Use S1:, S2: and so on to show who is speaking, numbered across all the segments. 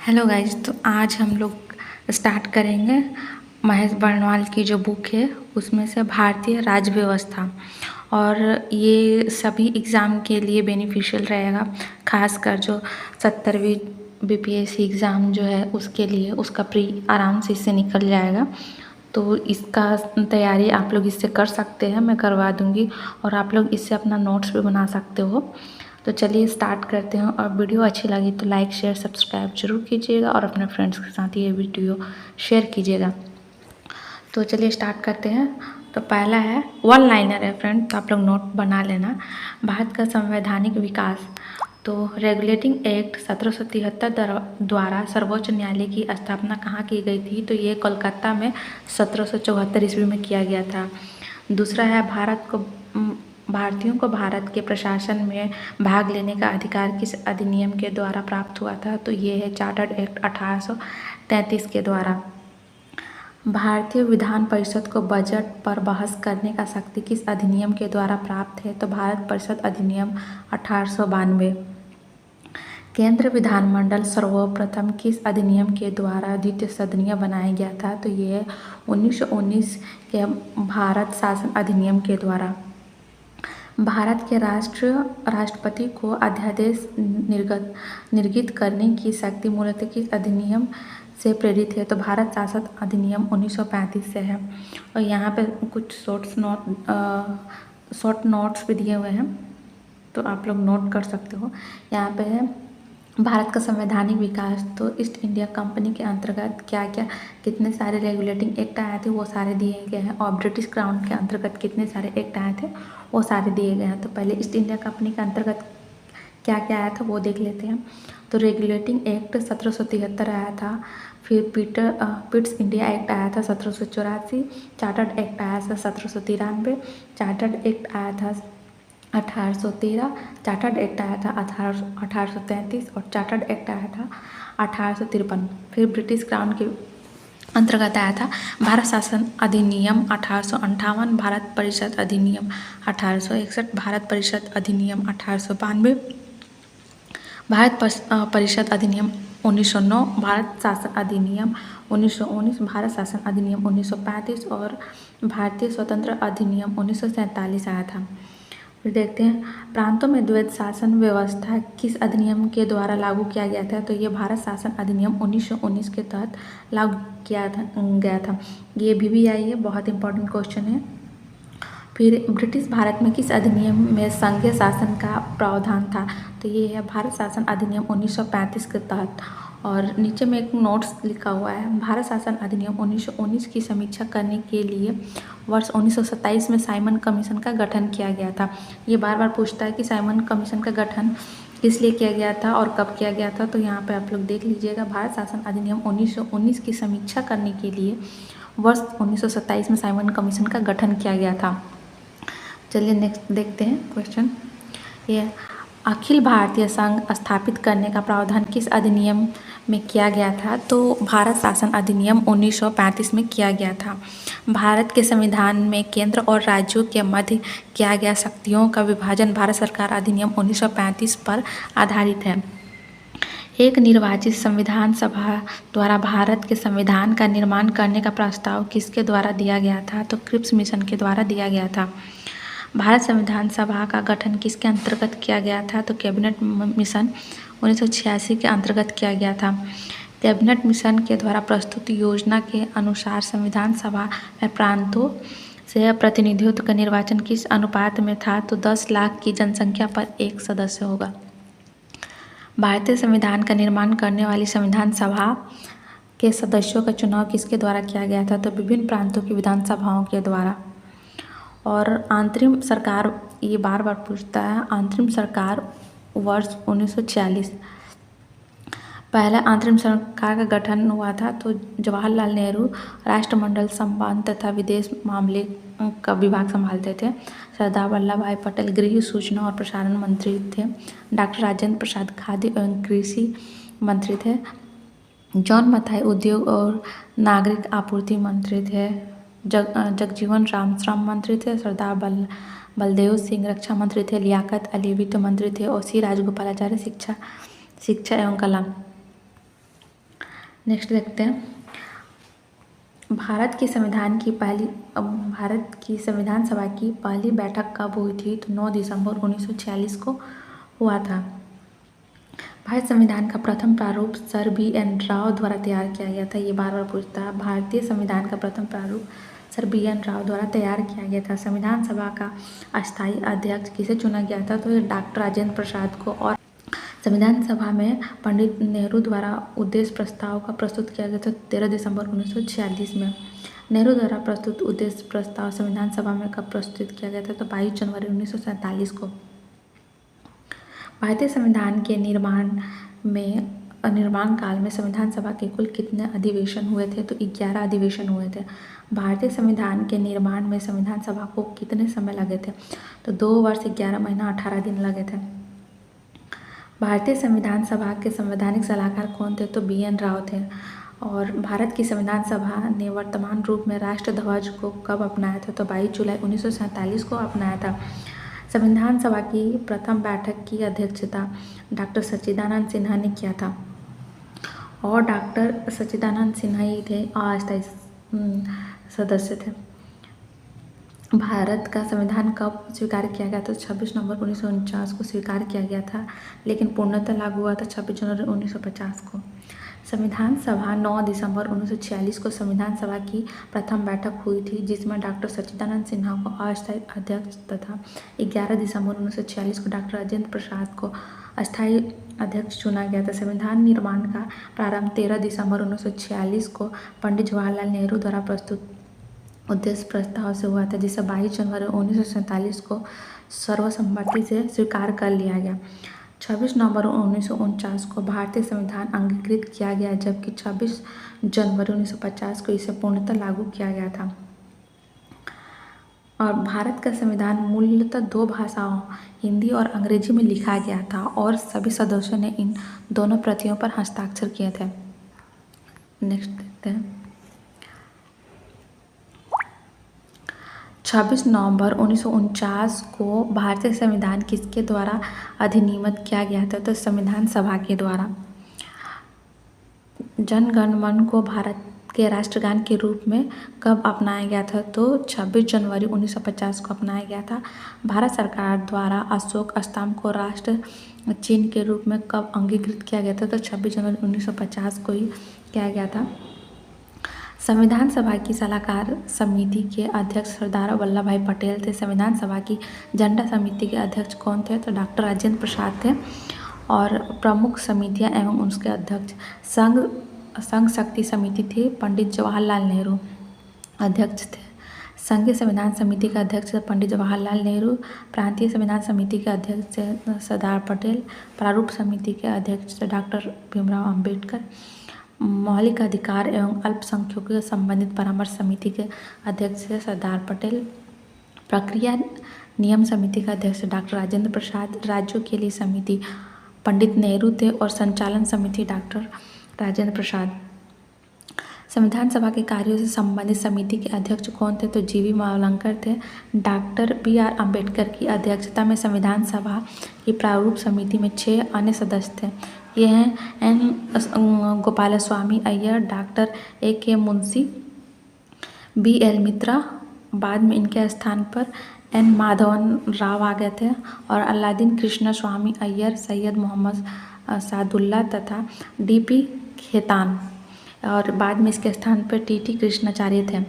S1: Hello guys, तो आज हम लोग स्टार्ट करेंगे महेश बर्णवाल की जो बुक है उसमें से भारतीय राज्य व्यवस्था। और ये सभी एग्ज़ाम के लिए बेनिफिशियल रहेगा, खासकर जो 70वीं बीपीएससी एग्ज़ाम जो है उसके लिए उसका प्री आराम से इससे निकल जाएगा। तो इसका तैयारी आप लोग इससे कर सकते हैं, मैं करवा दूँगी और आप लोग इससे अपना नोट्स भी बना सकते हो। तो चलिए स्टार्ट करते हैं। और वीडियो अच्छी लगी तो लाइक शेयर सब्सक्राइब जरूर कीजिएगा और अपने फ्रेंड्स के साथ ये वीडियो शेयर कीजिएगा। तो चलिए स्टार्ट करते हैं। तो पहला है वन लाइनर है फ्रेंड, तो आप लोग नोट बना लेना। भारत का संवैधानिक विकास। तो रेगुलेटिंग एक्ट 1773 द्वारा सर्वोच्च न्यायालय की स्थापना कहाँ की गई थी? तो ये कोलकाता में 1774 ईस्वी में किया गया था। दूसरा है भारतीयों को भारत के प्रशासन में भाग लेने का अधिकार किस अधिनियम के द्वारा प्राप्त हुआ था? तो ये है चार्टर्ड एक्ट 1833 के द्वारा। भारतीय विधान परिषद को बजट पर बहस करने का शक्ति किस अधिनियम के द्वारा प्राप्त है? तो भारत परिषद अधिनियम 1892। केंद्र विधानमंडल सर्वप्रथम किस अधिनियम के द्वारा द्वितीय सदनीय बनाया गया था? तो ये है 1919 के भारत शासन अधिनियम के द्वारा। भारत के राष्ट्रपति को अध्यादेश निर्गत करने की शक्ति मूलतः किस अधिनियम से प्रेरित है? तो भारत शासन अधिनियम 1935 से है। और यहाँ पे कुछ शॉर्ट नोट्स भी दिए हुए हैं, तो आप लोग नोट कर सकते हो। यहाँ पे है भारत का संवैधानिक विकास। तो ईस्ट इंडिया कंपनी के अंतर्गत क्या क्या कितने सारे रेगुलेटिंग एक्ट आए थे वो सारे दिए गए हैं। और ब्रिटिश क्राउन के अंतर्गत कितने सारे एक्ट आए थे वो सारे दिए गए हैं। तो पहले ईस्ट इंडिया कंपनी के अंतर्गत क्या क्या आया था वो देख लेते हैं। तो रेगुलेटिंग एक्ट 1773 आया था। फिर पिट्स इंडिया एक्ट आया था 1784। चार्टर्ड एक्ट आया था 1793। चार्टर्ड एक्ट आया था 1813। चार्टर्ड एक्ट आया था 1833 और चार्टर्ड एक्ट आया था 1853। फिर ब्रिटिश क्राउन के अंतर्गत आया था भारत शासन अधिनियम 1858, भारत परिषद अधिनियम 1861, भारत परिषद अधिनियम 1892, भारत परिषद अधिनियम 1909, भारत शासन अधिनियम 1919, भारत शासन अधिनियम 1935 और भारतीय स्वतंत्र अधिनियम 1947 आया था। फिर देखते हैं प्रांतों में द्वैत शासन व्यवस्था किस अधिनियम के द्वारा लागू किया गया था? तो ये भारत शासन अधिनियम 1919 के तहत लागू किया गया था। ये भी आई है, बहुत इंपॉर्टेंट क्वेश्चन है। फिर ब्रिटिश भारत में किस अधिनियम में संघीय शासन का प्रावधान था? तो ये है भारत शासन अधिनियम 1935 के तहत। और नीचे में एक नोट्स लिखा हुआ है, भारत शासन अधिनियम 1919 की समीक्षा करने के लिए वर्ष 1927 में साइमन कमीशन का गठन किया गया था। ये बार बार पूछता है कि साइमन कमीशन का गठन किस लिए किया गया था और कब किया गया था? तो यहाँ पे आप लोग देख लीजिएगा, भारत शासन अधिनियम 1919 की समीक्षा करने के लिए वर्ष 1927 में साइमन कमीशन का गठन किया गया था। चलिए नेक्स्ट देखते हैं क्वेश्चन। ये अखिल भारतीय संघ स्थापित करने का प्रावधान किस अधिनियम में किया गया था? तो भारत शासन अधिनियम 1935 में किया गया था। भारत के संविधान में केंद्र और राज्यों के मध्य किया गया शक्तियों का विभाजन भारत सरकार अधिनियम 1935 पर आधारित है। एक निर्वाचित संविधान सभा द्वारा भारत के संविधान का निर्माण करने का प्रस्ताव किसके द्वारा दिया गया था? तो क्रिप्स मिशन के द्वारा दिया गया था। भारत संविधान सभा का गठन किसके अंतर्गत किया गया था? तो कैबिनेट मिशन 1986 के अंतर्गत किया गया था। कैबिनेट मिशन के द्वारा प्रस्तुत योजना के अनुसार संविधान सभा में प्रांतों से प्रतिनिधियों का निर्वाचन किस अनुपात में था? तो 10 लाख की जनसंख्या पर एक सदस्य होगा। भारतीय संविधान का निर्माण करने वाली संविधान सभा के सदस्यों का चुनाव किसके द्वारा किया गया था? तो विभिन्न प्रांतों की विधानसभाओं के द्वारा। और अंतरिम सरकार, ये बार बार पूछता है, अंतरिम सरकार वर्ष 1946 पहला अंतरिम सरकार का गठन हुआ था। तो जवाहरलाल नेहरू राष्ट्रमंडल संबंध तथा विदेश मामले का विभाग संभालते थे। सरदार वल्लभ भाई पटेल गृह सूचना और प्रसारण मंत्री थे। डॉक्टर राजेंद्र प्रसाद खाद्य एवं कृषि मंत्री थे। जॉन मथाई उद्योग और नागरिक आपूर्ति मंत्री थे। जगजीवन राम श्रम मंत्री थे। सरदार बलदेव सिंह रक्षा मंत्री थे। लियाकत अली वित्त मंत्री थे। और सी राजगोपालाचार्य शिक्षा एवं कला। नेक्स्ट देखते हैं, भारत की संविधान सभा की पहली बैठक कब हुई थी? तो 9 दिसंबर 1946 को हुआ था। भारत संविधान का प्रथम प्रारूप सर BN राव द्वारा तैयार किया गया था। ये बार बार पूछता है। भारतीय संविधान का प्रथम प्रारूप सर BN राव द्वारा तैयार किया गया था। संविधान सभा का अस्थायी अध्यक्ष किसे चुना गया था? तो डॉक्टर राजेंद्र प्रसाद को। और संविधान सभा में पंडित नेहरू द्वारा उद्देश्य प्रस्ताव का प्रस्तुत किया गया था 13 दिसंबर 1946 में। नेहरू द्वारा प्रस्तुत उद्देश्य प्रस्ताव संविधान सभा में कब प्रस्तुत किया गया था? तो 22 जनवरी 1947 को। भारतीय संविधान के निर्माण काल में संविधान सभा के कुल कितने अधिवेशन हुए थे? तो 11 अधिवेशन हुए थे। भारतीय संविधान के निर्माण में संविधान सभा को कितने समय लगे थे? तो 2 वर्ष 11 महीना 18 दिन लगे थे। भारतीय संविधान सभा के संवैधानिक सलाहकार कौन थे? तो BN राव थे। और भारत की संविधान सभा ने वर्तमान रूप में राष्ट्र ध्वज को कब अपनाया था? तो 22 जुलाई 1947 को अपनाया था। संविधान सभा की प्रथम बैठक की अध्यक्षता डॉक्टर सच्चिदानंद सिन्हा ने किया था। और डॉक्टर सच्चिदानंद सिन्हा ही थे अस्थायी सदस्य थे। भारत का संविधान कब स्वीकार किया गया था? 26 नवंबर 1949 को स्वीकार किया गया था, लेकिन पूर्णतः लागू हुआ था 26 जनवरी 1950 को। संविधान सभा 9 दिसंबर 1946 को संविधान सभा की प्रथम बैठक हुई थी, जिसमें डॉक्टर सच्चिदानंद सिन्हा को अस्थायी अध्यक्ष तथा 11 दिसंबर 1946 को डॉक्टर राजेंद्र प्रसाद को अस्थायी अध्यक्ष चुना गया था। संविधान निर्माण का प्रारंभ 13 दिसंबर 1946 को पंडित जवाहरलाल नेहरू द्वारा प्रस्तुत उद्देश्य प्रस्ताव से हुआ था, जिसे 22 जनवरी 1947 को सर्वसम्मति से स्वीकार कर लिया गया। 26 नवंबर 1949 को भारतीय संविधान अंगीकृत किया गया, जबकि 26 जनवरी 1950 को इसे पूर्णतः लागू किया गया था। और भारत का संविधान मूलतः 2 भाषाओं हिंदी और अंग्रेजी में लिखा गया था और सभी सदस्यों ने इन दोनों प्रतियों पर हस्ताक्षर किए थे। नेक्स्ट देखते हैं, 26 नवंबर 1949 को भारतीय संविधान किसके द्वारा अधिनियमित किया गया था? तो संविधान सभा के द्वारा। जन गण मन को भारत के राष्ट्रगान के रूप में कब अपनाया गया था? तो 26 जनवरी 1950 को अपनाया गया था। भारत सरकार द्वारा अशोक स्तंभ को राष्ट्र चिन्ह के रूप में कब अंगीकृत किया गया था? तो 26 जनवरी 1950 को ही किया गया था। संविधान सभा की सलाहकार समिति के अध्यक्ष सरदार वल्लभ भाई पटेल थे। संविधान सभा की झंडा समिति के अध्यक्ष कौन थे? तो डॉक्टर राजेंद्र प्रसाद थे। और प्रमुख समितियां एवं उसके अध्यक्ष संघ शक्ति समिति थी, पंडित जवाहरलाल नेहरू अध्यक्ष थे। संघीय संविधान समिति का अध्यक्ष पंडित जवाहरलाल नेहरू, प्रांतीय संविधान समिति के अध्यक्ष सरदार पटेल, प्रारूप समिति के अध्यक्ष डॉक्टर भीमराव अंबेडकर, मौलिक अधिकार एवं अल्पसंख्यकों से संबंधित परामर्श समिति के अध्यक्ष सरदार पटेल, प्रक्रिया नियम समिति का अध्यक्ष डॉक्टर राजेंद्र प्रसाद, राज्यों के लिए समिति पंडित नेहरू थे और संचालन समिति डॉक्टर राजेंद्र प्रसाद। संविधान सभा के कार्यों से संबंधित समिति के अध्यक्ष कौन थे? तो GV मावलंकर थे। डॉक्टर BR अम्बेडकर की अध्यक्षता में संविधान सभा की प्रारूप समिति में 6 अन्य सदस्य थे। ये हैं N Gopalaswami Ayyar, doctor AK Munshi, BL Mitra, बाद में इनके स्थान पर N माधवन राव आ गए थे, और अलादीन कृष्ण स्वामी अय्यर, सैयद मोहम्मद सादुल्ला तथा DP खेतान, और बाद में इसके स्थान पर TT कृष्णाचार्य थे।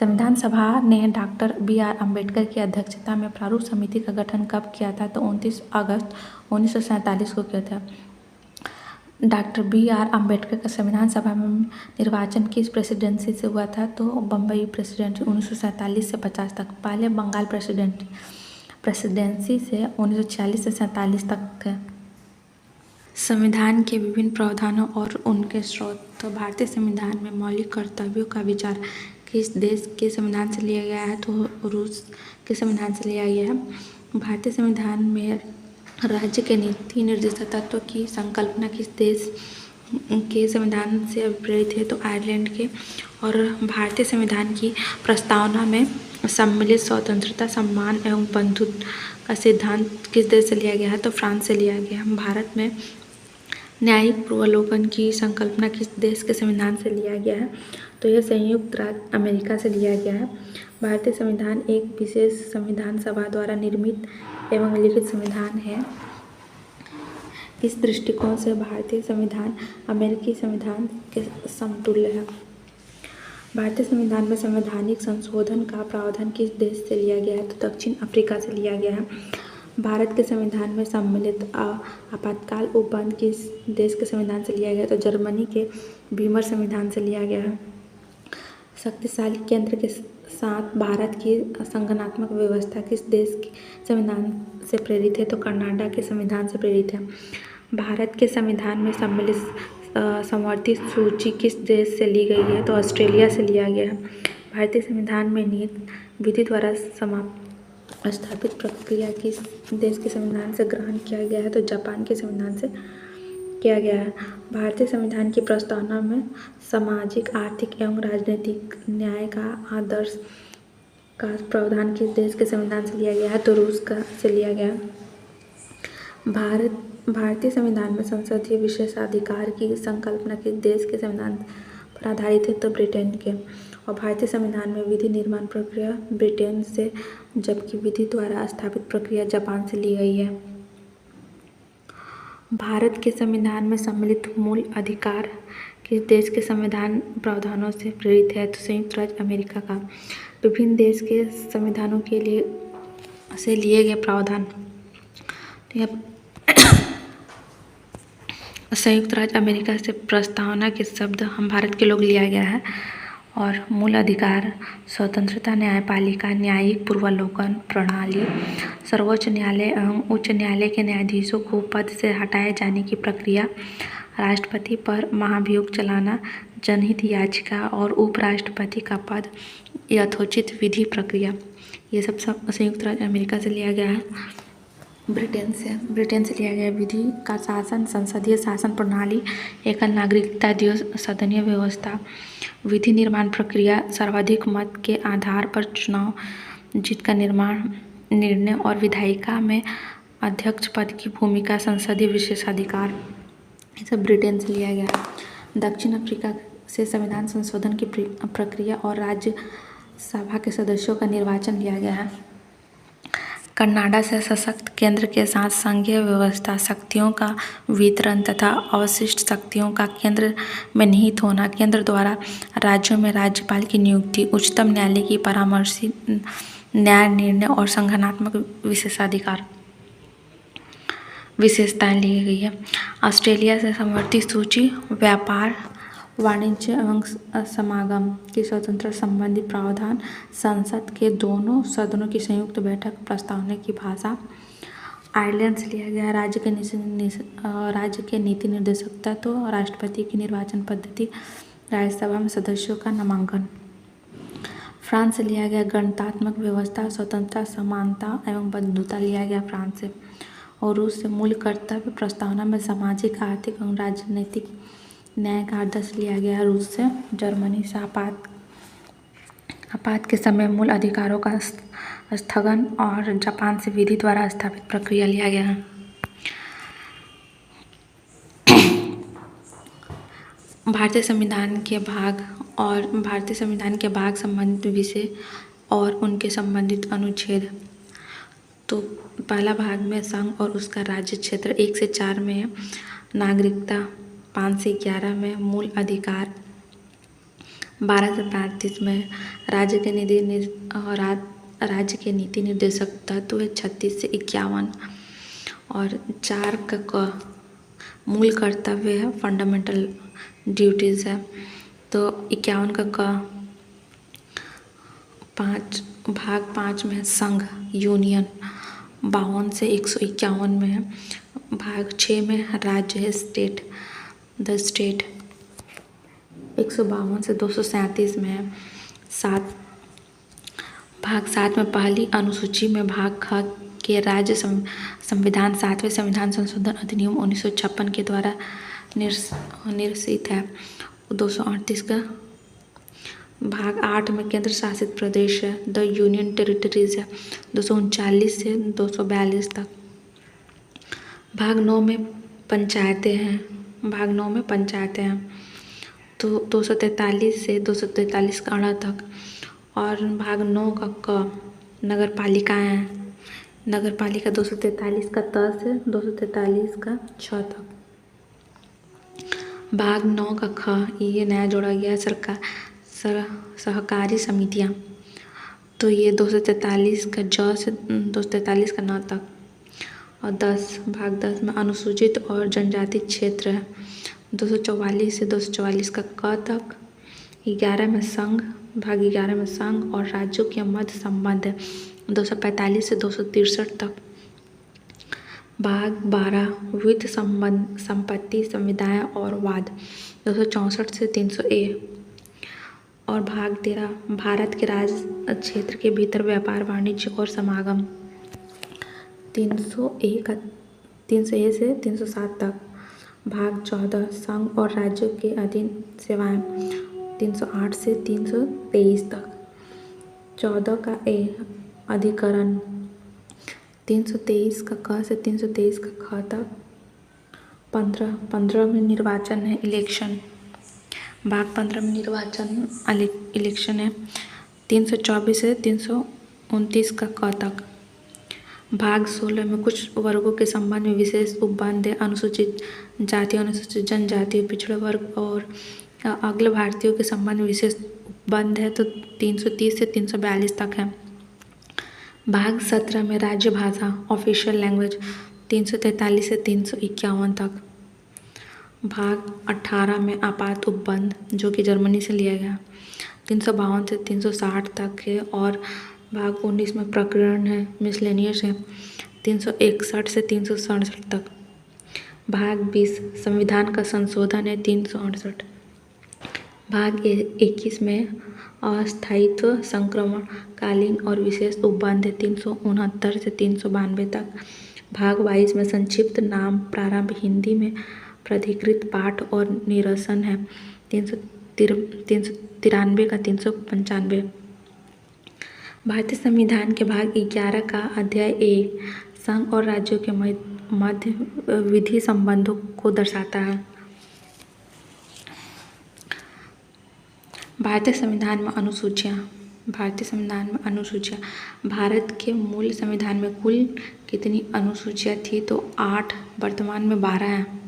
S1: संविधान सभा ने डॉक्टर BR अम्बेडकर की अध्यक्षता में प्रारूप समिति का गठन कब किया था? तो 29 अगस्त 1947 को किया था। डॉक्टर BR अम्बेडकर का संविधान सभा में निर्वाचन किस प्रेसिडेंसी से हुआ था? तो बम्बई प्रेसिडेंसी 1947 से 50 तक। पहले बंगाल प्रेसिडेंसी से 1946 से 47 तक थे। संविधान के विभिन्न प्रावधानों और उनके स्रोत। तो भारतीय संविधान में मौलिक कर्तव्यों का विचार किस देश के संविधान से लिया गया है? तो रूस के संविधान से लिया गया है। भारतीय संविधान में राज्य के नीति निर्देशित तत्व की संकल्पना किस देश के संविधान से प्रेरित है? तो आयरलैंड के। और भारतीय संविधान की प्रस्तावना में सम्मिलित स्वतंत्रता, सम्मान एवं बंधुत्व का सिद्धांत किस देश से लिया गया है? तो फ्रांस से लिया गया। भारत में न्यायिक पूर्वावलोकन की संकल्पना किस देश के संविधान से लिया गया है? तो यह संयुक्त राज्य अमेरिका से लिया गया है। भारतीय संविधान एक विशेष संविधान सभा द्वारा निर्मित एवं लिखित संविधान है। इस दृष्टिकोण से भारतीय संविधान अमेरिकी संविधान के समतुल्य है। भारतीय संविधान में संवैधानिक संशोधन का प्रावधान किस देश से लिया गया है? तो दक्षिण अफ्रीका से लिया गया है। भारत के संविधान में सम्मिलित आपातकाल उपबंध किस देश के संविधान से लिया गया है? तो जर्मनी के वीमर संविधान से लिया गया है। शक्तिशाली केंद्र के साथ भारत की संगठनात्मक व्यवस्था किस देश के संविधान से प्रेरित है? तो कनाडा के संविधान से प्रेरित है। भारत के संविधान में सम्मिलित संवर्धित सूची किस देश से ली गई है? तो ऑस्ट्रेलिया से लिया गया है। भारतीय संविधान में निहित विधि द्वारा स्थापित प्रक्रिया किस देश के संविधान से ग्रहण किया गया है? तो जापान के संविधान से किया गया है। भारतीय संविधान की प्रस्तावना में सामाजिक, आर्थिक एवं राजनीतिक न्याय का आदर्श का प्रावधान किस देश के संविधान से लिया गया है? तो रूस का से लिया गया है। भारतीय संविधान में संसदीय विशेषाधिकार की संकल्पना किस देश के संविधान पर आधारित है? तो ब्रिटेन के। और भारतीय संविधान में विधि निर्माण प्रक्रिया ब्रिटेन से, जबकि विधि द्वारा स्थापित प्रक्रिया जापान से ली गई है। भारत के संविधान में सम्मिलित मूल अधिकार किस देश के संविधान प्रावधानों से प्रेरित है? तो संयुक्त राज्य अमेरिका का। विभिन्न देश के संविधानों के लिए से लिए गए प्रावधान, संयुक्त राज्य अमेरिका से प्रस्तावना के शब्द हम भारत के लोग लिया गया है। और मूल अधिकार, स्वतंत्रता, न्यायपालिका, न्यायिक पूर्वावलोकन प्रणाली, सर्वोच्च न्यायालय एवं उच्च न्यायालय के न्यायाधीशों को पद से हटाए जाने की प्रक्रिया, राष्ट्रपति पर महाभियोग चलाना, जनहित याचिका और उपराष्ट्रपति का पद, यथोचित विधि प्रक्रिया, ये सब संयुक्त राज्य अमेरिका से लिया गया है। ब्रिटेन से लिया गया विधि का शासन, संसदीय शासन प्रणाली, एकल नागरिकता दिवस, सदनीय व्यवस्था, विधि निर्माण प्रक्रिया, सर्वाधिक मत के आधार पर चुनाव, जीत का निर्णय और विधायिका में अध्यक्ष पद की भूमिका, संसदीय विशेषाधिकार, ये सब ब्रिटेन से लिया गया। दक्षिण अफ्रीका से संविधान संशोधन की प्रक्रिया और राज्य सभा के सदस्यों का निर्वाचन लिया गया है। कनाडा से सशक्त केंद्र के साथ संघीय व्यवस्था, शक्तियों का वितरण तथा अवशिष्ट शक्तियों का केंद्र में निहित होना, केंद्र द्वारा राज्यों में राज्यपाल की नियुक्ति, उच्चतम न्यायालय की परामर्शी न्याय निर्णय और संगठनात्मक विशेषताएं ली गई है। ऑस्ट्रेलिया से संवर्धित सूची, व्यापार, वाणिज्य एवं समागम की स्वतंत्रता संबंधी प्रावधान, संसद के दोनों सदनों की संयुक्त बैठक, प्रस्तावना की भाषा। आयरलैंड से लिया गया राज्य के नीति निर्देशकता, तो राष्ट्रपति की निर्वाचन पद्धति, राज्यसभा में सदस्यों का नामांकन। फ्रांस से लिया गया गणतंत्रात्मक व्यवस्था, स्वतंत्रता, समानता एवं बंधुता लिया गया फ्रांस से। और रूस से मूल कर्तव्य प्रस्तावना में सामाजिक, आर्थिक एवं राजनीतिक न्याय का आदर्श लिया गया रूस से। जर्मनी से आपात के समय मूल अधिकारों का स्थगन, और जापान से विधि द्वारा स्थापित प्रक्रिया लिया गया है। भारतीय संविधान के भाग संबंधित विषय और उनके संबंधित अनुच्छेद। तो पहला भाग में संघ और उसका राज्य क्षेत्र 1 से 4 में है, नागरिकता 5 से 11 में, मूल अधिकार 12 से 35 में, राज्य के नीति निर्देशक तत्व 36 से 51, और 4 का मूल कर्तव्य है, फंडामेंटल ड्यूटीज़ है। तो 51 का भाग 5 में संघ, यूनियन 52 से 151 में है। भाग 6 में राज्य है, स्टेट, द स्टेट 152 से 237 में है। भाग 7 में पहली अनुसूची में भाग ख के राज्य संविधान 7वें संविधान संशोधन अधिनियम 1956 के द्वारा निर्देशित है। 238 का भाग 8 में केंद्र शासित प्रदेश है, द यूनियन टेरिटरीज है, 239 से 242 तक। भाग 9 में पंचायतें हैं, भाग 9 में पंचायतें हैं। तो 243 से 243 का अड़ा तक। और भाग 9 का क नगर पालिकाएँ हैं। नगर पालिका 243 का त से 243 का छ तक। भाग 9 का ख, ये नया जोड़ा गया है सहकारी समितियाँ। तो ये 243 का ज से 243 का न तक। और भाग 10 में अनुसूचित और जनजाति क्षेत्र है। 244 से 244 का क तक। 11 में संघ, भाग 11 में संघ और राज्यों के मध्य संबंध है। 245 से 263 तक। भाग 12 वित्त संपत्ति संविदाएं और वाद। 264 से 300A। और भाग 13 भारत के राज क्षेत्र के भीतर व्यापार वाणिज्य और समागम। 300A से 307 तक। भाग 14 संघ और राज्यों के अधीन सेवाएं। 308 से 323 तक। 14 का ए अधिकरण। 323 का क से 323 का ख तक। 15 में निर्वाचन है, इलेक्शन। भाग 15 में निर्वाचन इलेक्शन है। 324 से 329 का क तक। भाग 16 में कुछ वर्गों के संबंध में विशेष उपबंध है। अनुसूचित जाति, अनुसूचित जनजाति, पिछड़े वर्ग और अगले भारतीयों के संबंध में विशेष उपबंध है। तो 330 से 342 तक है। भाग 17 में राज्य भाषा, ऑफिशियल लैंग्वेज। 343 से 351 तक। भाग 18 में आपात उपबंध, जो कि जर्मनी से लिया गया। 352 से 360 तक है। और भाग 19 में प्रकरण है, मिसलेनियस है। 361 से 367 तक। भाग 20 संविधान का संशोधन है। 368। भाग 21 में अस्थायित्व, संक्रमण कालीन और विशेष उपबंध है। 369 से 392 तक। भाग 22 में संक्षिप्त नाम प्रारंभ, हिंदी में प्राधिकृत पाठ और निरसन है। 393 का 395। भारतीय संविधान के भाग 11 का अध्याय 1 संघ और राज्यों के मध्य विधि संबंधों को दर्शाता है। भारतीय संविधान में अनुसूचियाँ। भारत के मूल संविधान में कुल कितनी अनुसूचियाँ थी? तो 8, वर्तमान में 12 हैं।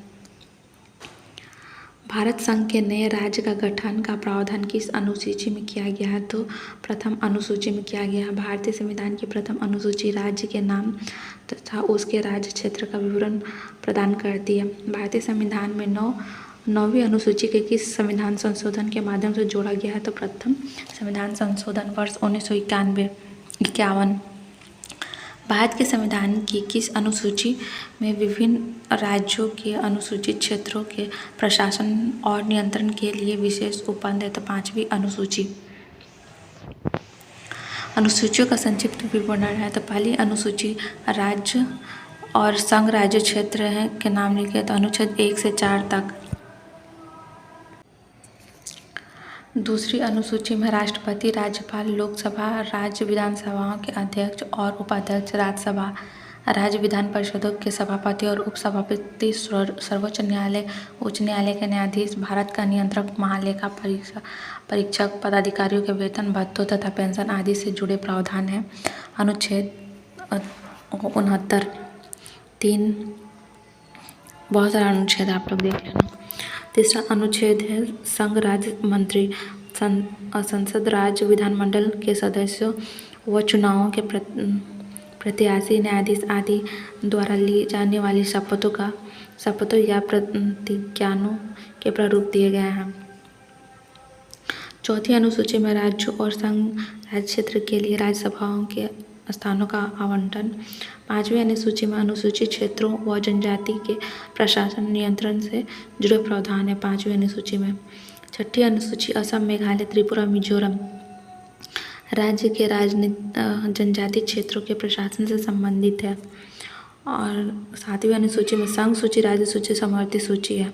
S1: भारत संघ के नए राज्य का गठन का प्रावधान किस अनुसूची में किया गया है? तो प्रथम अनुसूची में किया गया है। भारतीय संविधान की प्रथम अनुसूची राज्य के नाम तथा उसके राज्य क्षेत्र का विवरण प्रदान करती है। भारतीय संविधान में 9वीं अनुसूची के किस संविधान संशोधन के माध्यम से जोड़ा गया है? तो प्रथम संविधान संशोधन वर्ष 1951। भारत के संविधान की किस अनुसूची में विभिन्न राज्यों के अनुसूचित क्षेत्रों के प्रशासन और नियंत्रण के लिए विशेष उपबंध है? तो 5वीं अनुसूची। अनुसूचियों का संक्षिप्त विवरण है। तो पहली अनुसूची राज्य और संघ राज्य क्षेत्र है के नाम लिखे। तो अनुच्छेद 1 से 4 तक। दूसरी अनुसूची में राष्ट्रपति, राज्यपाल, लोकसभा, राज्य विधानसभाओं के अध्यक्ष और उपाध्यक्ष, राज्यसभा, राज्य विधान परिषदों के सभापति और उपसभापति, सर्वोच्च न्यायालय, उच्च न्यायालय के न्यायाधीश, भारत का नियंत्रक, महालेखा परीक्षक, पदाधिकारियों के वेतन, भत्तों तथा पेंशन आदि से जुड़े प्रावधान हैं। अनुच्छेद 69। 3 बहुत सारा अनुच्छेद आप लोग देख लेना। तीसरा अनुच्छेद है संघ राज्य मंत्री, संसद, राज्य विधानमंडल के सदस्यों व चुनावों के प्रत्याशी, न्यायाधीश आदि द्वारा ली जाने वाली शपथों या प्रतिज्ञाओं के प्रारूप दिए गए हैं। चौथी अनुसूची में राज्यों और संघ राज्य क्षेत्र के लिए राज्यसभाओं के स्थानों का आवंटन। 5वीं अनुसूची में अनुसूचित क्षेत्रों व जनजाति के प्रशासन नियंत्रण से जुड़े प्रावधान है। 5वीं अनुसूची में। 6ठी अनुसूची असम, मेघालय, त्रिपुरा, मिजोरम राज्य के जनजाति क्षेत्रों के प्रशासन से संबंधित है। और 7वीं अनुसूची में संघ सूची, राज्य सूची, समवर्ती सूची है।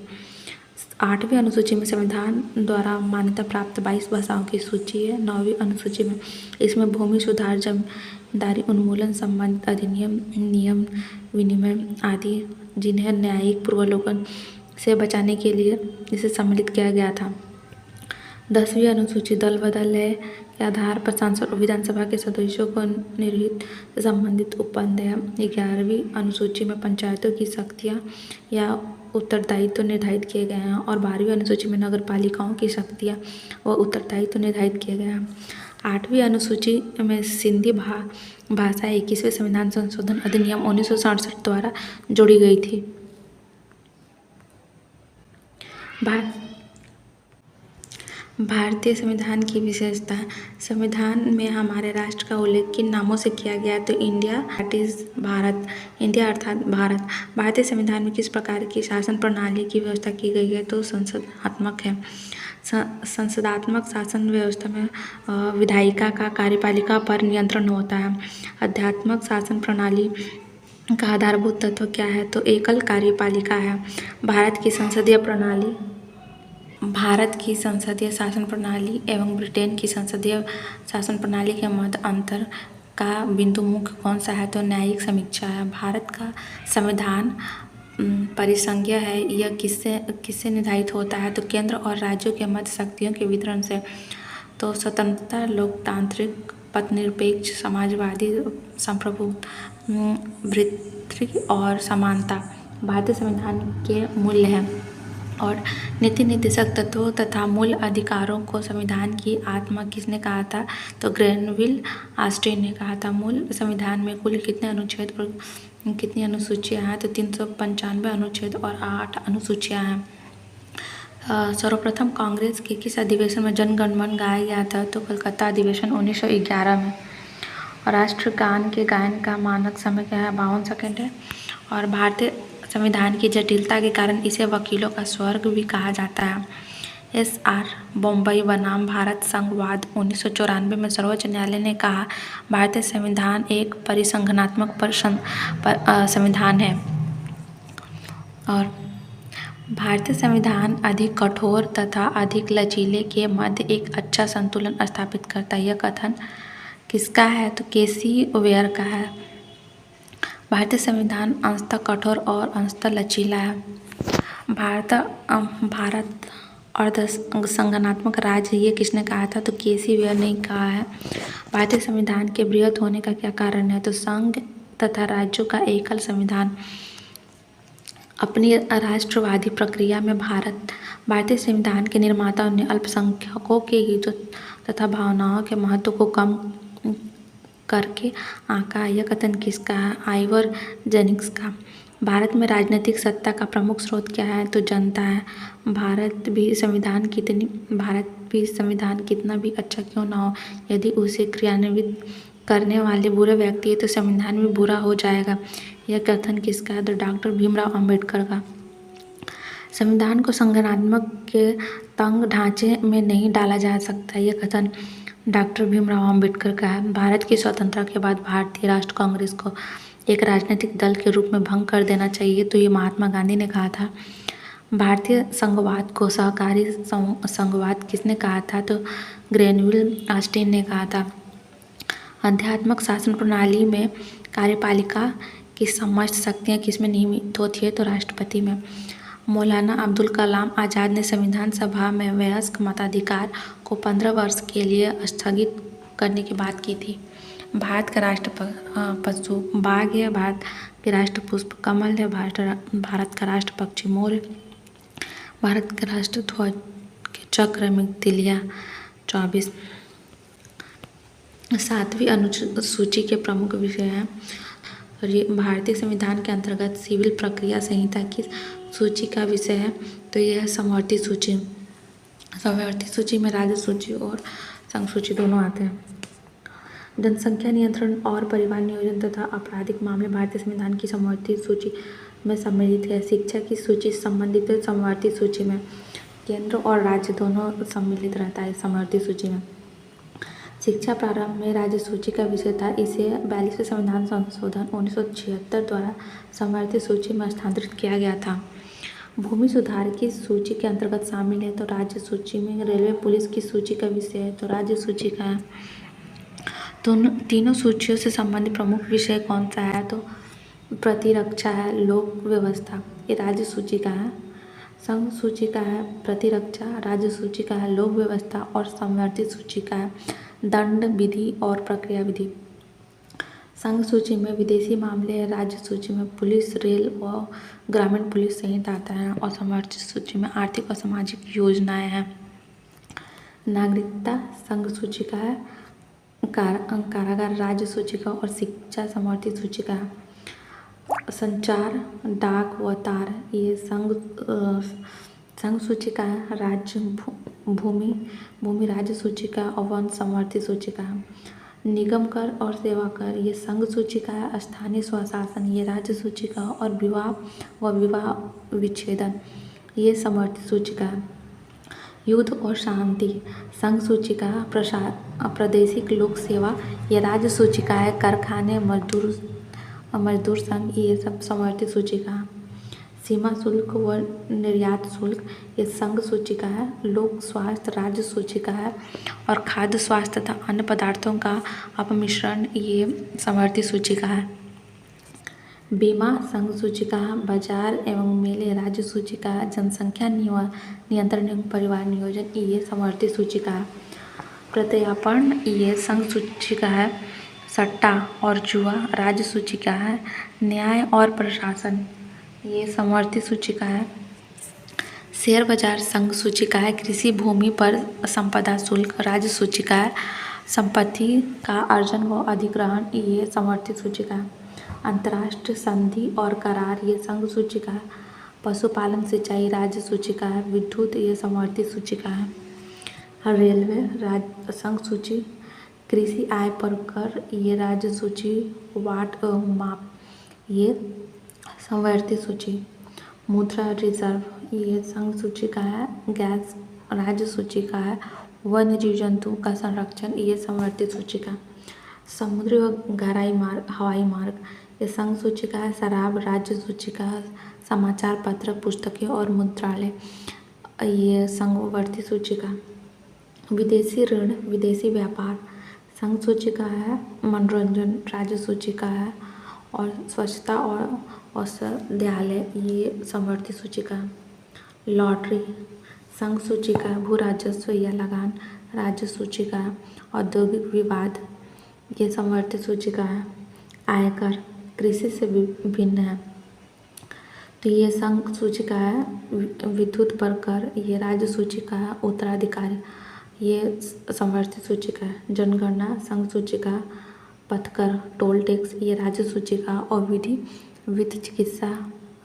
S1: 8वीं अनुसूची में संविधान द्वारा मान्यता प्राप्त 22 भाषाओं की सूची है। 9वीं अनुसूची में इसमें भूमि सुधार, जमींदारी उन्मूलन संबंधित अधिनियम, नियम विनिमय आदि जिन्हें न्यायिक पूर्वावलोकन से बचाने के लिए इसे सम्मिलित किया गया था। 10वीं अनुसूची दल बदल के आधार पर सांसद और विधानसभा के सदस्यों को निर्हित से संबंधित उपअध्याय 11वीं अनुसूची में पंचायतों की शक्तियाँ या उत्तरदायित्व निर्धारित किए गए हैं और 12वीं अनुसूची में नगर पालिकाओं की शक्तियाँ व उत्तरदायित्व निर्धारित किए गए हैं। 8वीं अनुसूची में सिंधी भाषा 21वें संविधान संशोधन अधिनियम 1967 द्वारा जोड़ी गई थी। भारतीय संविधान की विशेषता। संविधान में हमारे राष्ट्र का उल्लेख किन नामों से किया गया है? तो India that is Bharat, India अर्थात भारत। भारतीय संविधान में किस प्रकार की शासन प्रणाली की व्यवस्था की गई है? तो संसदात्मक है। संसदात्मक शासन व्यवस्था में विधायिका का कार्यपालिका पर नियंत्रण होता है। अध्यात्मक शासन प्रणाली का आधारभूत तत्व क्या है? तो एकल कार्यपालिका है। भारत की संसदीय शासन प्रणाली एवं ब्रिटेन की संसदीय शासन प्रणाली के मध्य अंतर का बिंदु मुख्य कौन सा है? तो न्यायिक समीक्षा है। भारत का संविधान परिसंघीय है। यह किससे निर्धारित होता है? तो केंद्र और राज्यों के मध्य शक्तियों के वितरण से। तो स्वतंत्रता, लोकतांत्रिक, पथनिरपेक्ष, समाजवादी, संप्रभुत्व और समानता भारतीय संविधान के मूल्य हैं। और नीति निर्देशक तत्वों तथा मूल अधिकारों को संविधान की आत्मा किसने कहा था? तो ग्रेनविल ऑस्टिन ने कहा था। मूल संविधान में कुल कितने अनुच्छेद और कितनी अनुसूचियाँ हैं? तो 395 अनुच्छेद और 8 अनुसूचियाँ हैं। सर्वप्रथम कांग्रेस के किस अधिवेशन में जनगणमन गाया गया था? तो कलकत्ता अधिवेशन 1911 में। और राष्ट्रगान के गायन का मानक समय क्या है? 52 सेकेंड है। और भारतीय संविधान की जटिलता के कारण इसे वकीलों का स्वर्ग भी कहा जाता है। SR बम्बई बनाम भारत संघवाद 1994 में सर्वोच्च न्यायालय ने कहा भारतीय संविधान एक परिसंघनात्मक संविधान है। और भारतीय संविधान अधिक कठोर तथा अधिक लचीले के मध्य एक अच्छा संतुलन स्थापित करता है। यह कथन किसका है? तो केसी वेयर का है। भारतीय संविधान अंशतः कठोर और अंशतः लचीला है। भारत अर्ध संघनात्मक राज्य ये किसने कहा था? तो केसी वेयर ने कहा है। भारतीय संविधान के बृहत होने का क्या कारण है? तो संघ तथा राज्यों का एकल संविधान। अपनी राष्ट्रवादी प्रक्रिया में भारतीय संविधान के निर्माताओं ने अल्पसंख्यकों के हितों तथा भावनाओं के महत्व को कम करके आंका। यह कथन किसका है? आइवर जेनिंग्स का। भारत में राजनीतिक सत्ता का प्रमुख स्रोत क्या है? तो जनता है। भारत भी संविधान कितना भी अच्छा क्यों ना हो, यदि उसे क्रियान्वित करने वाले बुरे व्यक्ति है तो संविधान भी बुरा हो जाएगा। यह कथन किसका है? तो डॉक्टर भीमराव अंबेडकर का। संविधान को संगठनात्मक के तंग ढांचे में नहीं डाला जा सकता। यह कथन डॉक्टर भीमराव अंबेडकर का है। भारत की स्वतंत्रता के बाद भारतीय राष्ट्र कांग्रेस को एक राजनीतिक दल के रूप में भंग कर देना चाहिए, तो ये महात्मा गांधी ने कहा था। भारतीय संघवाद को सहकारी संघवाद किसने कहा था? तो ग्रेनविल ऑस्टिन ने कहा था। आध्यात्मिक शासन प्रणाली में कार्यपालिका की समस्त शक्तियाँ किसमें निहित होती है? तो राष्ट्रपति में। मौलाना अब्दुल कलाम आज़ाद ने संविधान सभा में वयस्क मताधिकार को 15 वर्ष के लिए स्थगित करने की बात की थी। भारत का राष्ट्र पशु बाघ है। भारत के राष्ट्र पुष्प कमल है। भारत का राष्ट्र पक्षी मोर है। भारत का राष्ट्र ध्वज के चक्र में तिलिया 24। 7वीं अनुसूची के प्रमुख विषय हैं। और ये भारतीय संविधान के अंतर्गत सिविल प्रक्रिया संहिता की सूची का विषय है। तो यह है समवर्ती सूची। समवर्ती सूची में राज्य सूची और संघ सूची दोनों आते हैं। जनसंख्या नियंत्रण और परिवार नियोजन तथा आपराधिक मामले भारतीय संविधान की समवर्ती सूची में सम्मिलित है। शिक्षा की सूची संबंधित समवर्ती सूची में। केंद्र और राज्य दोनों सम्मिलित रहता है समवर्ती सूची में। शिक्षा प्रारंभ में राज्य सूची का विषय था। इसे 42वें संविधान संशोधन 1976 द्वारा समवर्ती सूची में स्थानांतरित किया गया था। भूमि सुधार की सूची के अंतर्गत शामिल है तो राज्य सूची में। रेलवे पुलिस की सूची का विषय है तो राज्य सूची का है। तीनों सूचियों से संबंधित प्रमुख विषय कौन सा है? तो प्रतिरक्षा है। लोक व्यवस्था ये राज्य सूची का है। संघ सूची का है प्रतिरक्षा, राज्य सूची का है लोक व्यवस्था और संवर्धित सूची का है दंड विधि और प्रक्रिया विधि। संघ सूची में विदेशी मामले, राज्य सूची में पुलिस, रेल और ग्रामीण पुलिस सहित आता है और संवर्धित सूची में आर्थिक और सामाजिक योजनाएं हैं। नागरिकता संघ सूची का है कारागार राज्य सूची का और शिक्षा संवर्धित सूची का है। संचार, डाक व तार ये संघ सूची का है। राज्य भूमि राज्य सूची का और वन संवर्धित सूची का है। निगम कर और सेवा कर ये संघ सूची का है। स्थानीय स्वशासन ये राज्य सूची का और विवाह व विवाह विच्छेदन ये संवर्धित सूची का है। युद्ध और शांति संघ सूची का प्रादेशिक लोक सेवा ये राज्य सूची का है। कारखाने, मजदूर संघ ये सब संवर्धित सूची का है। सीमा शुल्क व निर्यात शुल्क ये संघ सूची का है। लोक स्वास्थ्य राज्य सूची का है और खाद्य स्वास्थ्य तथा अन्य पदार्थों का अपमिश्रण ये संवर्धित सूची का है। बीमा संघ सूची का है। बाजार एवं मेले राज्य सूची का है। जनसंख्या नियंत्रण एवं परिवार नियोजन ये संवर्धित सूची का है। प्रत्यर्पण ये संघ सूची का है। सट्टा और जुआ राज्य सूची का है। न्याय और प्रशासन ये संवर्धित सूची का है। शेयर बाजार संघ सूची का है। कृषि भूमि पर संपदा शुल्क राज्य सूची का है। संपत्ति का अर्जन व अधिग्रहण ये संवर्धित सूची का है। अंतर्राष्ट्रीय संधि और करार ये संघ सूची का है। पशुपालन सिंचाई राज्य सूची का है। विद्युत ये संवर्धित सूची का है। रेलवे राज्य संघ सूची। कृषि आय पर कर ये राज्य सूची। वाट माप ये संवर्धित सूची। मुद्रा रिजर्व ये संघ सूची का है। गैस राज्य सूची का है। वन्य जीव जंतु का संरक्षण ये संवर्धित सूची का। समुद्री व गहराई मार्ग हवाई मार्ग ये संघ सूची का है। शराब राज्य सूची का है। समाचार पत्र, पुस्तकें और मुद्रालय ये संवर्धित सूची का। विदेशी ऋण, विदेशी व्यापार संघ सूची का है। मनोरंजन राज्य सूची का है और स्वच्छता और औषधालय ये संवर्धित सूची का। लॉटरी संघ सूची का। भू राजस्व या लगान राज्य सूची का। औद्योगिक विवाद ये संवर्धित सूची का है। आयकर कृषि से भिन्न है तो ये संघ सूची का है। विद्युत पर कर ये राज्य सूची का है। उत्तराधिकारी ये संवर्धित सूची का है। जनगणना संघ सूची का। पथकर टोल टैक्स ये राज्य सूची का और विधि चिकित्सा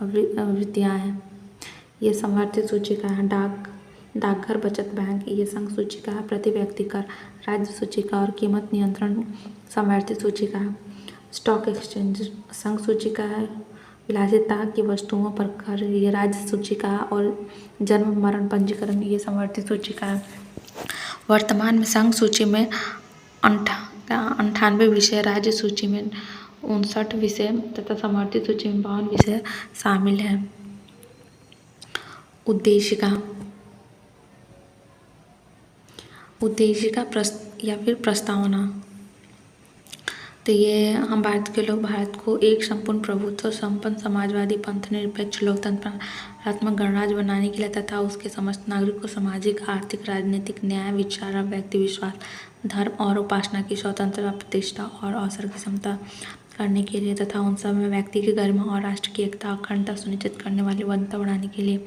S1: वृत्तियाँ हैं ये संवर्धित सूची का है। डाकघर बचत बैंक ये संघ सूची का है। प्रति व्यक्ति कर राज्य सूची का और कीमत नियंत्रण संवर्धित सूची का है। स्टॉक एक्सचेंज संघ सूची का है। विलासिता की वस्तुओं पर कर ये राज्य सूची का और जन्म मरण पंजीकरण ये संवर्धित सूची का है। वर्तमान में संघ सूची में 98 विषय, राज्य सूची में 59 विषय तथा संवर्धित सूची में 52 विषय शामिल हैं। उद्देशिका या फिर प्रस्तावना तो ये हम भारत के लोग भारत को एक संपूर्ण प्रभुत्व संपन्न समाजवादी पंथ निरपेक्ष लोकतंत्रात्मक गणराज्य बनाने के लिए तथा उसके समस्त नागरिक को सामाजिक, आर्थिक, राजनीतिक न्याय, विचार, व्यक्ति विश्वास, धर्म और उपासना की स्वतंत्रता, प्रतिष्ठा और अवसर की क्षमता करने के लिए तथा उन सब में व्यक्ति की गरिमा और राष्ट्र की एकता अखंडता सुनिश्चित करने वाली बद्धता बढ़ाने के लिए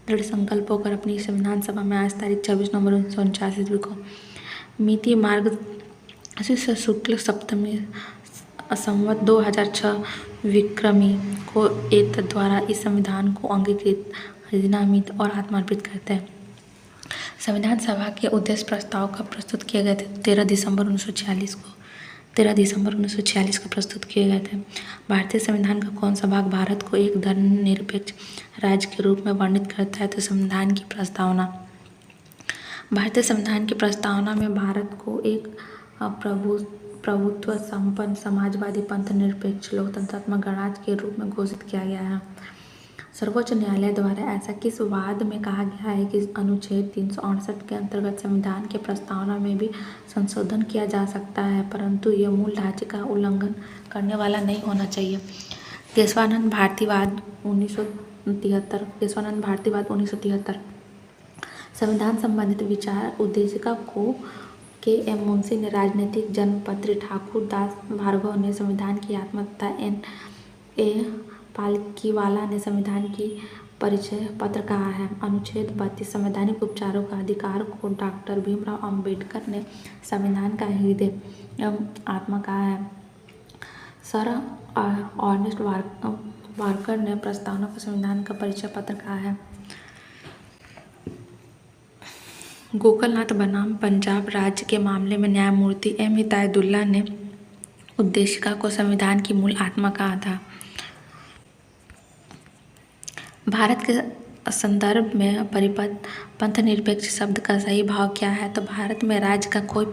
S1: दृढ़ संकल्प होकर अपनी संविधान सभा में आज तारीख 26 नवंबर 1949 ईस्वी को मिति मार्ग शुक्ल सप्तमी संवत 2006 विक्रमी को एक द्वारा इस संविधान को अंगीकृत, अधिनामित और आत्मार्पित करते हैं। संविधान सभा के उद्देश्य प्रस्ताव का प्रस्तुत किए गए थे 13 दिसंबर 1946 को प्रस्तुत किए गए थे। भारतीय संविधान का कौन सा भाग भारत को एक धर्मनिरपेक्ष राज्य के रूप में वर्णित करता है? तो संविधान की प्रस्तावना। भारतीय संविधान की प्रस्तावना में भारत को एक प्रभुत्व संपन्न समाजवादी पंथ निरपेक्ष लोकतंत्रात्मक गणराज्य के रूप में घोषित किया गया है। सर्वोच्च न्यायालय द्वारा ऐसा किस वाद में कहा गया है कि अनुच्छेद 368 के अंतर्गत संविधान के प्रस्तावना में भी संशोधन किया जा सकता है, परंतु यह मूल ढांचे का उल्लंघन करने वाला नहीं होना चाहिए। केशवानंद भारतीयवाद 1973, केशवानंद भारतीवाद 1973। संविधान संबंधित विचार उद्देशिका को के.एम. मुंशी ने राजनीतिक जनपत्री, ठाकुर दास भार्गव ने संविधान की आत्मा तथा N.A. पालकीवाला ने संविधान की परिचय पत्र कहा है। अनुच्छेद 32 संवैधानिक उपचारों का अधिकार को डॉक्टर भीमराव अंबेडकर ने संविधान का हृदय एवं आत्मा कहा है। सर अर्नेस्ट वाकर ने प्रस्तावना को संविधान का परिचय पत्र कहा है। गोकलनाथ बनाम पंजाब राज्य के मामले में न्यायमूर्ति एम हिदायतुल्ला ने उद्देशिका को संविधान की मूल आत्मा कहा था। भारत के संदर्भ में परिपथ पंथनिरपेक्ष शब्द का सही भाव क्या है? तो भारत में राज्य का कोई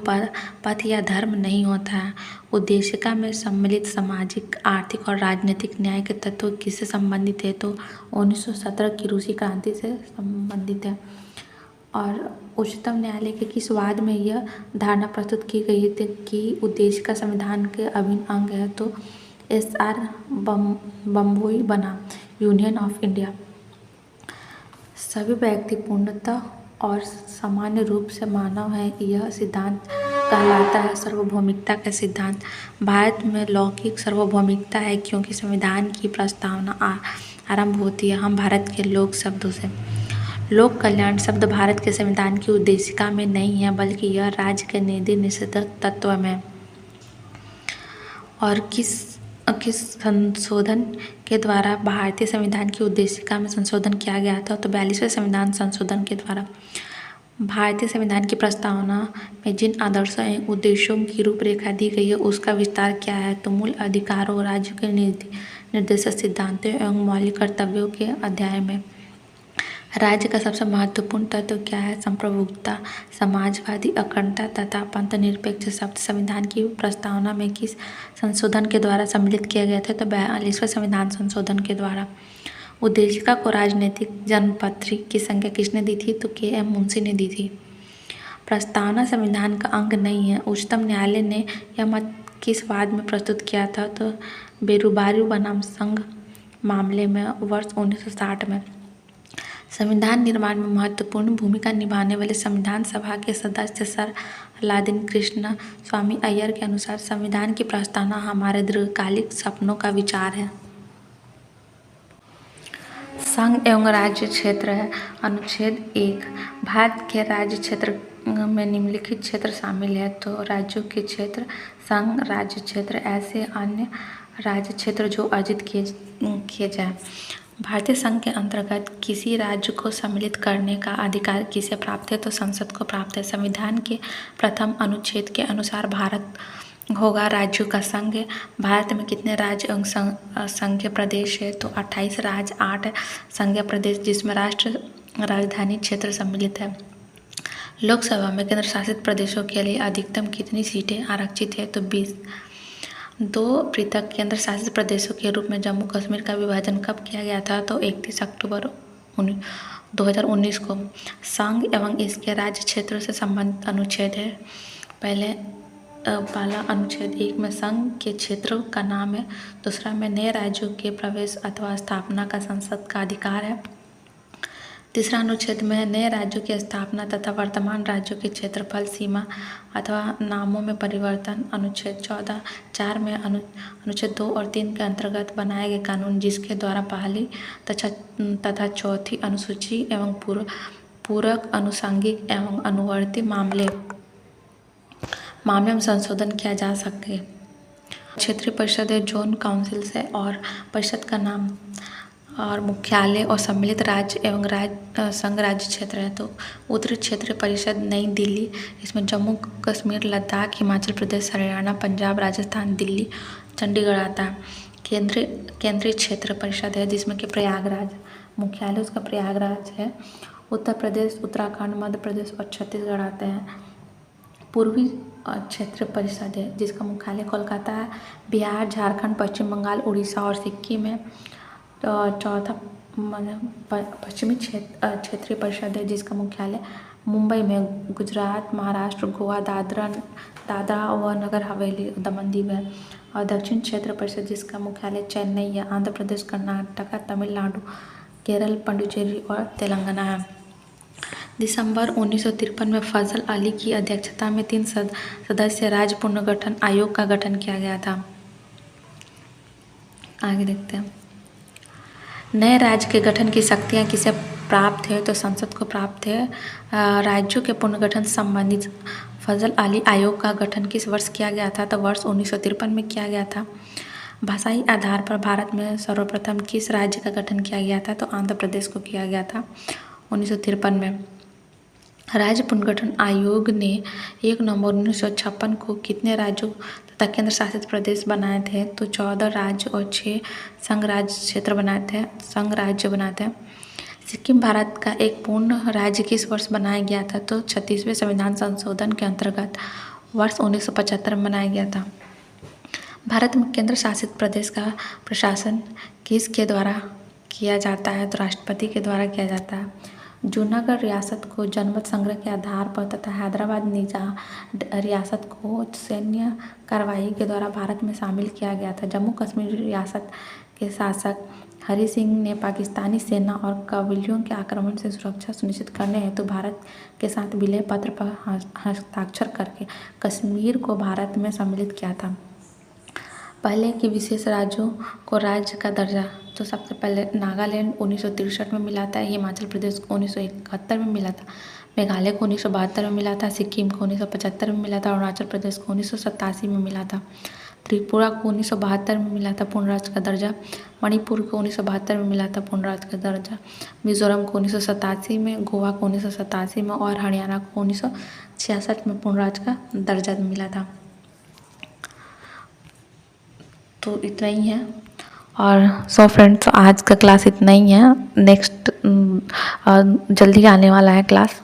S1: पथ या धर्म नहीं होता है। उद्देशिका में सम्मिलित सामाजिक, आर्थिक और राजनीतिक न्याय के तत्व किससे संबंधित है? तो 1917 की रूसी क्रांति से संबंधित है। और उच्चतम न्यायालय के किस वाद में यह धारणा प्रस्तुत की गई थी कि उद्देशिका संविधान के अभिन्न अंग है? तो S.R. बम्बोई बनाम यूनियन ऑफ इंडिया। सभी व्यक्ति पूर्णतः और सामान्य रूप से मानव है, यह सिद्धांत कहलाता है सार्वभौमिकता का सिद्धांत। भारत में लौकिक सार्वभौमिकता है क्योंकि संविधान की प्रस्तावना आरंभ होती है हम भारत के लोक शब्दों से। लोक कल्याण शब्द भारत के संविधान की उद्देशिका में नहीं है, बल्कि यह राज्य के निधि निषेधक तत्व में। और किस संशोधन के द्वारा भारतीय संविधान की उद्देशिका में संशोधन किया गया था? तो 42वें संविधान संशोधन के द्वारा। भारतीय संविधान की प्रस्तावना में जिन आदर्शों एवं उद्देश्यों की रूपरेखा दी गई है उसका विस्तार क्या है? तो मूल अधिकारों, राज्य के निर्देशक सिद्धांतों एवं मौलिक कर्तव्यों के अध्याय में। राज्य का सबसे महत्वपूर्ण तत्व क्या है? संप्रभुता, समाजवादी, अखंडता तथा पंथनिरपेक्ष शब्द संविधान की प्रस्तावना में किस संशोधन के द्वारा सम्मिलित किया गया था? तो 42वें संविधान संशोधन के द्वारा। उद्देशिका को राजनीतिक जनपत्री की संज्ञा किसने दी थी? तो के.एम. मुंशी ने दी थी। प्रस्तावना संविधान का अंग नहीं है। उच्चतम न्यायालय ने यह मत किस वाद में प्रस्तुत किया था? तो बेरुबारू बनाम संघ मामले में वर्ष 1960 में। संविधान निर्माण में महत्वपूर्ण भूमिका निभाने वाले संविधान सभा के सदस्य सर अलादीन कृष्ण स्वामी अय्यर के अनुसार संविधान की प्रस्तावना हमारे दीर्घकालिक सपनों का विचार है। संघ एवं राज्य क्षेत्र है। अनुच्छेद 1 भारत के राज्य क्षेत्र में निम्नलिखित क्षेत्र शामिल है। तो राज्यों के क्षेत्र, संघ राज्य क्षेत्र, ऐसे अन्य राज्य क्षेत्र जो अर्जित किए जाए। भारतीय संघ के अंतर्गत किसी राज्य को सम्मिलित करने का अधिकार किसे प्राप्त है? तो संसद को प्राप्त है। संविधान के प्रथम अनुच्छेद के अनुसार भारत होगा राज्यों का संघ। भारत में कितने राज्य एवं संघीय प्रदेश है? तो 28 राज्य, 8 संघीय प्रदेश, जिसमें राष्ट्र राजधानी क्षेत्र सम्मिलित है। लोकसभा में केंद्र शासित प्रदेशों के लिए अधिकतम कितनी सीटें आरक्षित है? तो 20। 2 पृथक केंद्र शासित प्रदेशों के रूप में जम्मू कश्मीर का विभाजन कब किया गया था? तो 31 अक्टूबर 2019 को। संघ एवं इसके राज्य क्षेत्रों से संबंधित अनुच्छेद है। पहला अनुच्छेद 1 में संघ के क्षेत्रों का नाम है। दूसरा में नए राज्यों के प्रवेश अथवा स्थापना का संसद का अधिकार है। तीसरा अनुच्छेद में नए राज्यों की स्थापना तथा वर्तमान राज्यों के क्षेत्रफल, सीमा अथवा नामों में परिवर्तन। अनुच्छेद 4 में अनुच्छेद 2 और 3 के अंतर्गत बनाए गए कानून, जिसके द्वारा पहली तथा चौथी अनुसूची एवं पूरक, अनुषंगिक एवं अनुवर्ती मामले में संशोधन किया जा सके। क्षेत्रीय परिषद जोन काउंसिल है और परिषद का नाम और मुख्यालय और सम्मिलित राज्य एवं संघ राज्य क्षेत्र है। तो उत्तरी क्षेत्रीय परिषद नई दिल्ली, इसमें जम्मू कश्मीर, लद्दाख, हिमाचल प्रदेश, हरियाणा, पंजाब, राजस्थान, दिल्ली, चंडीगढ़ आता है। केंद्रीय क्षेत्र परिषद है जिसमें कि प्रयागराज मुख्यालय उसका प्रयागराज है। उत्तर प्रदेश, उत्तराखंड, मध्य प्रदेश और छत्तीसगढ़ आते हैं। पूर्वी क्षेत्रीय परिषद है जिसका मुख्यालय कोलकाता है। बिहार, झारखंड, पश्चिम बंगाल, उड़ीसा और सिक्किम है। चौथा पश्चिमी क्षेत्रीय परिषद है जिसका मुख्यालय मुंबई में। गुजरात, महाराष्ट्र, गोवा, दादरा व नगर हवेली, दमन दीव है। और दक्षिण क्षेत्र परिषद जिसका मुख्यालय चेन्नई है। आंध्र प्रदेश, कर्नाटक, तमिलनाडु, केरल, पुडुचेरी और तेलंगाना है। दिसंबर 1953 में फजल अली की अध्यक्षता में 3 सदस्य राज्य पुनर्गठन आयोग का गठन किया गया था। आगे देखते हैं। नए राज्य के गठन की शक्तियाँ किसे प्राप्त है? तो संसद को प्राप्त है। राज्यों के पुनर्गठन संबंधित फजल अली आयोग का गठन किस वर्ष किया गया था? तो वर्ष 1953 में किया गया था। भाषाई आधार पर भारत में सर्वप्रथम किस राज्य का गठन किया गया था? तो आंध्र प्रदेश को किया गया था 1953 में। राज्य पुनर्गठन आयोग ने 1 नवंबर 1956 को कितने राज्यों तथा केंद्र शासित प्रदेश बनाए थे? तो 14 राज्य और 6 संघ राज्य बनाए थे। सिक्किम भारत का एक पूर्ण राज्य किस वर्ष बनाया गया था? तो 36वें संविधान संशोधन के अंतर्गत वर्ष 1975 में बनाया गया था। भारत में केंद्र शासित प्रदेश का प्रशासन किसके द्वारा किया जाता है? तो राष्ट्रपति के द्वारा किया जाता है। जूनागढ़ रियासत को जनमत संग्रह के आधार पर तथा हैदराबाद निजाम रियासत को सैन्य कार्रवाई के द्वारा भारत में शामिल किया गया था। जम्मू कश्मीर रियासत के शासक हरि सिंह ने पाकिस्तानी सेना और कबायलियों के आक्रमण से सुरक्षा सुनिश्चित करने हेतु भारत के साथ विलय पत्र पर हस्ताक्षर करके कश्मीर को भारत में सम्मिलित किया था। पहले के विशेष राज्यों को राज्य का दर्जा तो सबसे पहले नागालैंड 1963 में मिला था, हिमाचल प्रदेश को 1971 में मिला था, मेघालय को 1972 में मिला था, सिक्किम को 1975 में मिला था, अरुणाचल प्रदेश को 1987 में मिला था, त्रिपुरा को 1972 में मिला था पूर्ण राज्य का दर्जा, मणिपुर को 1972 में मिला था पूर्ण राज्य का दर्जा, मिजोरम को 1987 में, गोवा को 1987 में और हरियाणा को 1966 में पूर्ण राज्य का दर्जा मिला था। तो इतना ही है। और सो फ्रेंड्स, आज का क्लास इतना ही है। नेक्स्ट जल्दी आने वाला है क्लास।